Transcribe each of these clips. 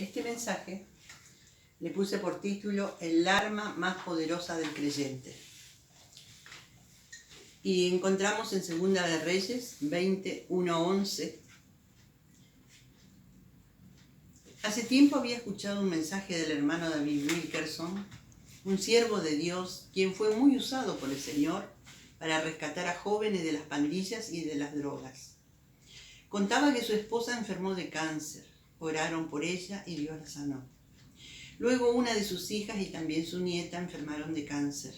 Este mensaje le puse por título El arma más poderosa del creyente. Y encontramos en Segunda de Reyes 21:11. Hace tiempo había escuchado un mensaje del hermano David Wilkerson, un siervo de Dios, quien fue muy usado por el Señor para rescatar a jóvenes de las pandillas y de las drogas. Contaba que su esposa enfermó de cáncer. Oraron por ella y Dios la sanó. Luego una de sus hijas y también su nieta enfermaron de cáncer.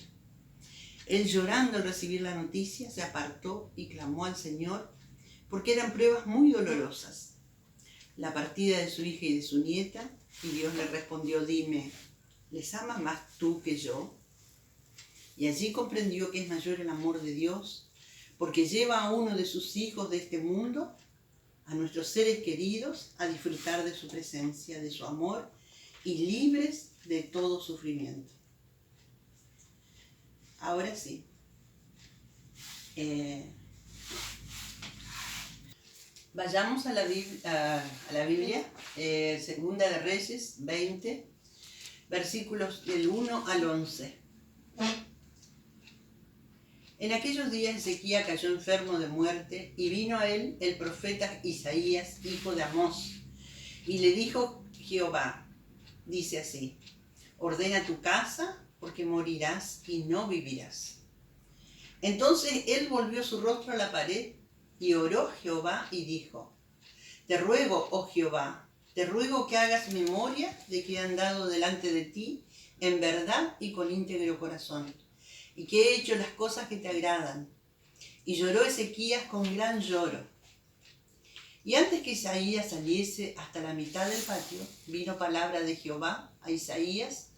Él, llorando al recibir la noticia, se apartó y clamó al Señor porque eran pruebas muy dolorosas. La partida de su hija y de su nieta, y Dios le respondió: dime, ¿les amas más tú que yo? Y allí comprendió que es mayor el amor de Dios, porque lleva a uno de sus hijos de este mundo, a nuestros seres queridos, a disfrutar de su presencia, de su amor, y libres de todo sufrimiento. Ahora sí. Vayamos a la Biblia, Segunda de Reyes 20, versículos del 1 al 11. En aquellos días Ezequías cayó enfermo de muerte, y vino a él el profeta Isaías, hijo de Amós, y le dijo Jehová, dice así: ordena tu casa, porque morirás y no vivirás. Entonces él volvió su rostro a la pared y oró a Jehová y dijo: te ruego, oh Jehová, te ruego que hagas memoria de que he andado delante de ti en verdad y con íntegro corazón, y que he hecho las cosas que te agradan. Y lloró Ezequías con gran lloro. Y antes que Isaías saliese hasta la mitad del patio, vino palabra de Jehová a Isaías,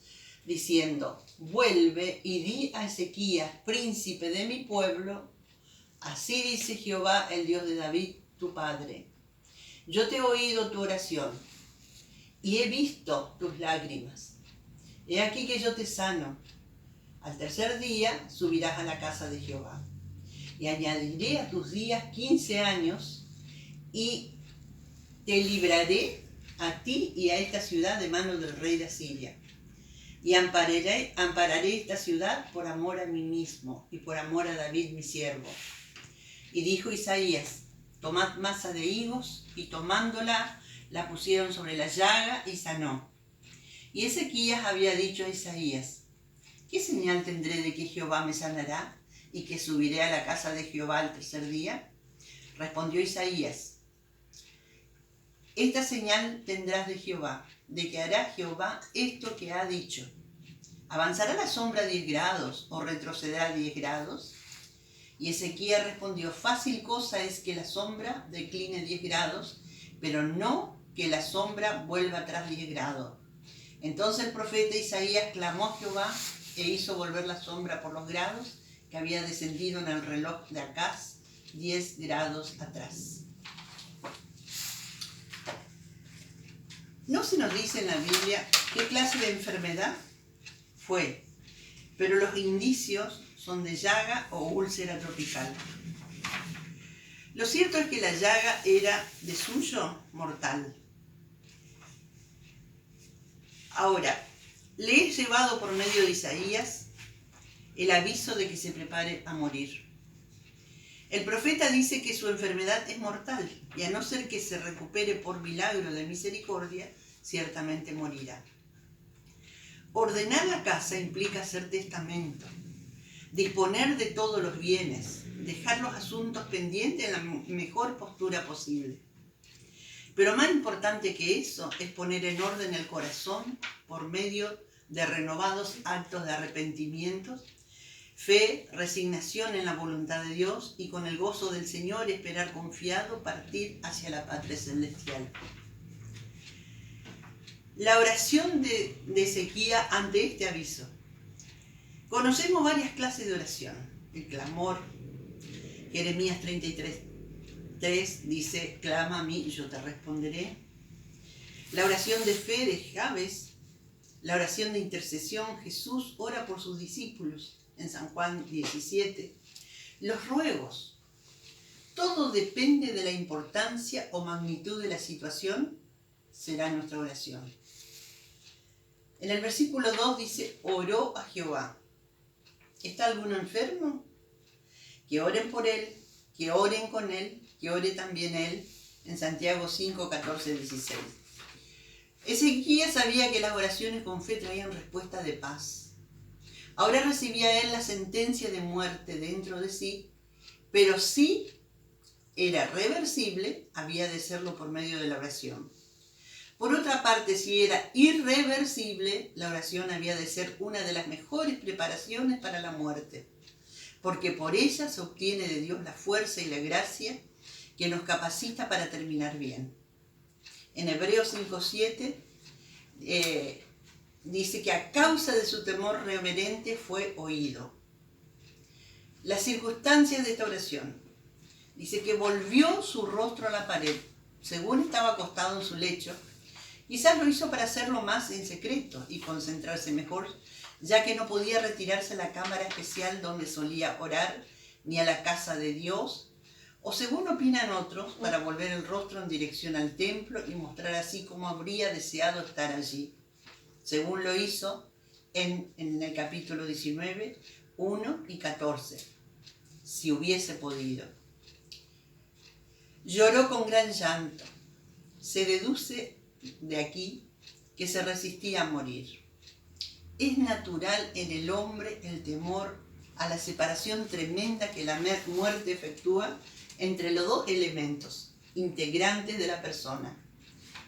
diciendo: vuelve y di a Ezequías, príncipe de mi pueblo, así dice Jehová, el Dios de David, tu padre: yo te he oído tu oración y he visto tus lágrimas. He aquí que yo te sano. Al tercer día subirás a la casa de Jehová. Y añadiré a tus días 15 años, y te libraré a ti y a esta ciudad de manos del rey de Asiria. Y ampararé esta ciudad por amor a mí mismo y por amor a David mi siervo. Y dijo Isaías: tomad masa de higos, y tomándola, la pusieron sobre la llaga y sanó. Y Ezequías había dicho a Isaías: ¿qué señal tendré de que Jehová me sanará y que subiré a la casa de Jehová al tercer día? Respondió Isaías: esta señal tendrás de Jehová, de que hará Jehová esto que ha dicho. ¿Avanzará la sombra 10 grados o retrocederá 10 grados? Y Ezequías respondió: fácil cosa es que la sombra decline 10 grados, pero no que la sombra vuelva atrás 10 grados. Entonces el profeta Isaías clamó a Jehová e hizo volver la sombra por los grados que había descendido en el reloj de Acaz 10 grados atrás. No se nos dice en la Biblia qué clase de enfermedad fue, pero los indicios son de llaga o úlcera tropical. Lo cierto es que la llaga era de suyo mortal. Ahora, le he llevado por medio de Isaías el aviso de que se prepare a morir. El profeta dice que su enfermedad es mortal, y a no ser que se recupere por milagro de misericordia, ciertamente morirá. Ordenar la casa implica hacer testamento, disponer de todos los bienes, dejar los asuntos pendientes en la mejor postura posible. Pero más importante que eso es poner en orden el corazón por medio de renovados actos de arrepentimiento, fe, resignación en la voluntad de Dios, y con el gozo del Señor esperar confiado partir hacia la patria celestial. La oración de Ezequías ante este aviso. Conocemos varias clases de oración. El clamor. Jeremías 33:3 dice: clama a mí y yo te responderé. La oración de fe de Jabes. La oración de intercesión. Jesús ora por sus discípulos en San Juan 17. Los ruegos. Todo depende de la importancia o magnitud de la situación será nuestra oración. En el versículo 2 dice, oró a Jehová. ¿Está alguno enfermo? Que oren por él, que oren con él, que ore también él, en Santiago 5, 14, 16. Ezequías sabía que las oraciones con fe traían respuesta de paz. Ahora recibía él la sentencia de muerte dentro de sí, pero si era reversible, había de serlo por medio de la oración. Por otra parte, si era irreversible, la oración había de ser una de las mejores preparaciones para la muerte, porque por ella se obtiene de Dios la fuerza y la gracia que nos capacita para terminar bien. En Hebreos 5:7 dice que a causa de su temor reverente fue oído. Las circunstancias de esta oración. Dice que volvió su rostro a la pared, según estaba acostado en su lecho. Quizás lo hizo para hacerlo más en secreto y concentrarse mejor, ya que no podía retirarse a la cámara especial donde solía orar, ni a la casa de Dios, o según opinan otros, para volver el rostro en dirección al templo y mostrar así cómo habría deseado estar allí, según lo hizo en el capítulo 19, 1 y 14, si hubiese podido. Lloró con gran llanto. Se deduce de aquí que se resistía a morir. Es natural en el hombre el temor a la separación tremenda que la muerte efectúa entre los dos elementos integrantes de la persona,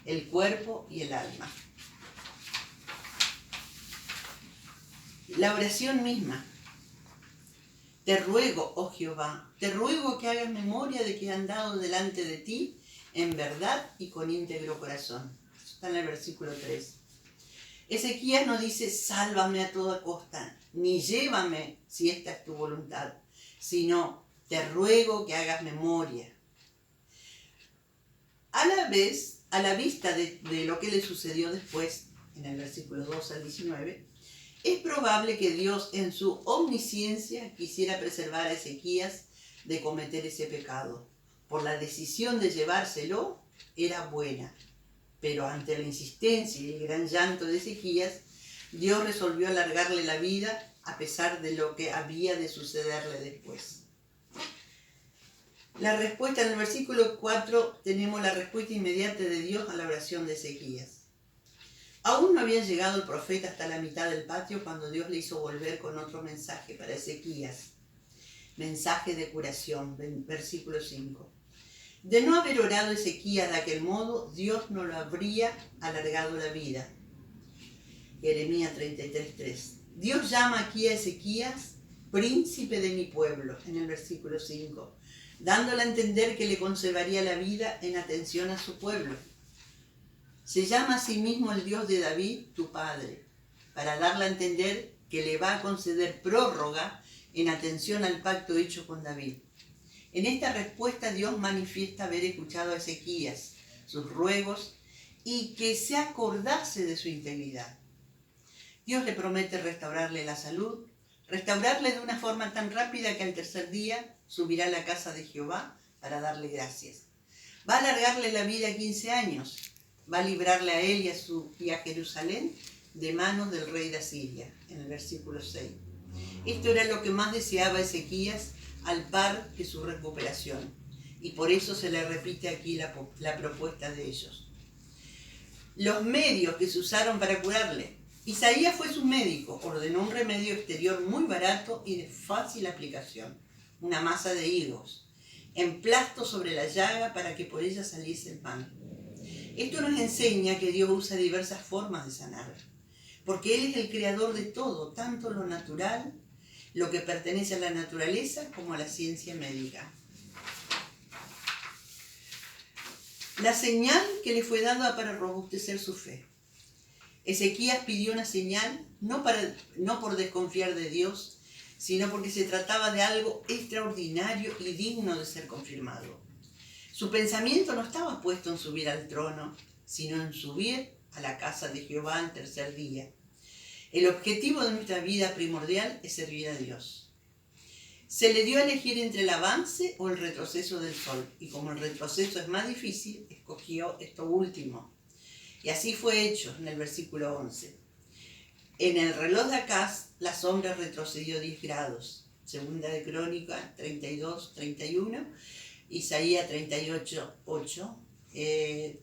el cuerpo y el alma. La oración misma. Te ruego, oh Jehová, te ruego que hagas memoria de que he andado delante de ti en verdad y con íntegro corazón. Eso está en el versículo 3. Ezequías no dice, sálvame a toda costa, ni llévame si esta es tu voluntad, sino, te ruego que hagas memoria. A la vista de lo que le sucedió después, en el versículo 2 al 19, es probable que Dios en su omnisciencia quisiera preservar a Ezequías de cometer ese pecado. Por la decisión de llevárselo era buena, pero ante la insistencia y el gran llanto de Ezequías, Dios resolvió alargarle la vida a pesar de lo que había de sucederle después. La respuesta en el versículo 4 tenemos la respuesta inmediata de Dios a la oración de Ezequías. Aún no había llegado el profeta hasta la mitad del patio cuando Dios le hizo volver con otro mensaje para Ezequías. Mensaje de curación, versículo 5. De no haber orado Ezequías de aquel modo, Dios no lo habría alargado la vida. Jeremías 33:3. Dios llama aquí a Ezequías príncipe de mi pueblo, en el versículo 5, dándole a entender que le conservaría la vida en atención a su pueblo. Se llama a sí mismo el Dios de David, tu padre, para darle a entender que le va a conceder prórroga en atención al pacto hecho con David. En esta respuesta Dios manifiesta haber escuchado a Ezequías, sus ruegos, y que se acordase de su integridad. Dios le promete restaurarle la salud, restaurarle de una forma tan rápida que al tercer día subirá a la casa de Jehová para darle gracias. Va a alargarle la vida 15 años. Va a librarle a él y a Jerusalén de manos del rey de Asiria, en el versículo 6. Esto era lo que más deseaba Ezequías, al par que su recuperación. Y por eso se le repite aquí la propuesta de ellos. Los medios que se usaron para curarle. Isaías fue su médico, ordenó un remedio exterior muy barato y de fácil aplicación, una masa de higos, emplasto sobre la llaga para que por ella saliese el pan. Esto nos enseña que Dios usa diversas formas de sanar, porque Él es el creador de todo, tanto lo natural, lo que pertenece a la naturaleza, como a la ciencia médica. La señal que le fue dada para robustecer su fe. Ezequías pidió una señal, no por desconfiar de Dios, sino porque se trataba de algo extraordinario y digno de ser confirmado. Su pensamiento no estaba puesto en subir al trono, sino en subir a la casa de Jehová al tercer día. El objetivo de nuestra vida primordial es servir a Dios. Se le dio a elegir entre el avance o el retroceso del sol, y como el retroceso es más difícil, escogió esto último. Y así fue hecho en el versículo 11. En el reloj de Acaz, la sombra retrocedió 10 grados. Segunda de Crónica 32, 31. Isaías 38, 8.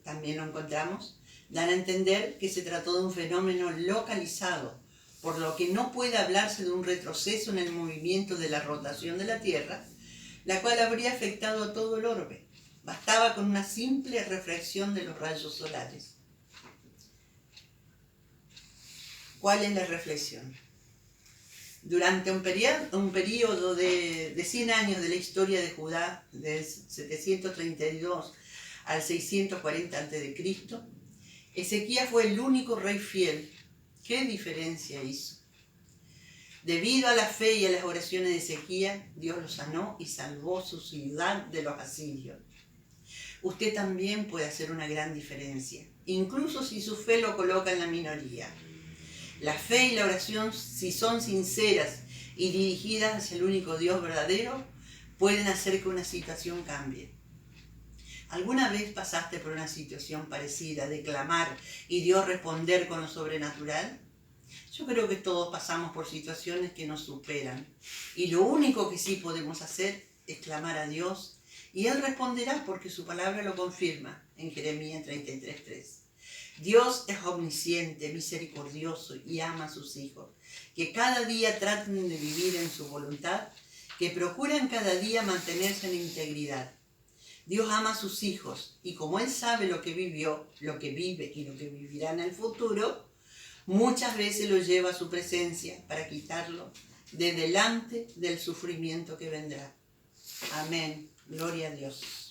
También lo encontramos. Dan a entender que se trató de un fenómeno localizado, por lo que no puede hablarse de un retroceso en el movimiento de la rotación de la Tierra, la cual habría afectado a todo el orbe. Bastaba con una simple reflexión de los rayos solares. ¿Cuál es la reflexión? Durante un periodo de 100 años de la historia de Judá, de 732 al 640 a.C., Ezequías fue el único rey fiel. ¿Qué diferencia hizo? Debido a la fe y a las oraciones de Ezequías, Dios lo sanó y salvó su ciudad de los asirios. Usted también puede hacer una gran diferencia, incluso si su fe lo coloca en la minoría. La fe y la oración, si son sinceras y dirigidas hacia el único Dios verdadero, pueden hacer que una situación cambie. ¿Alguna vez pasaste por una situación parecida de clamar y Dios responder con lo sobrenatural? Yo creo que todos pasamos por situaciones que nos superan y lo único que sí podemos hacer es clamar a Dios y Él responderá porque su palabra lo confirma en Jeremías 33:3. Dios es omnisciente, misericordioso y ama a sus hijos, que cada día traten de vivir en su voluntad, que procuran cada día mantenerse en integridad. Dios ama a sus hijos y como Él sabe lo que vivió, lo que vive y lo que vivirá en el futuro, muchas veces lo lleva a su presencia para quitarlo de delante del sufrimiento que vendrá. Amén. Gloria a Dios.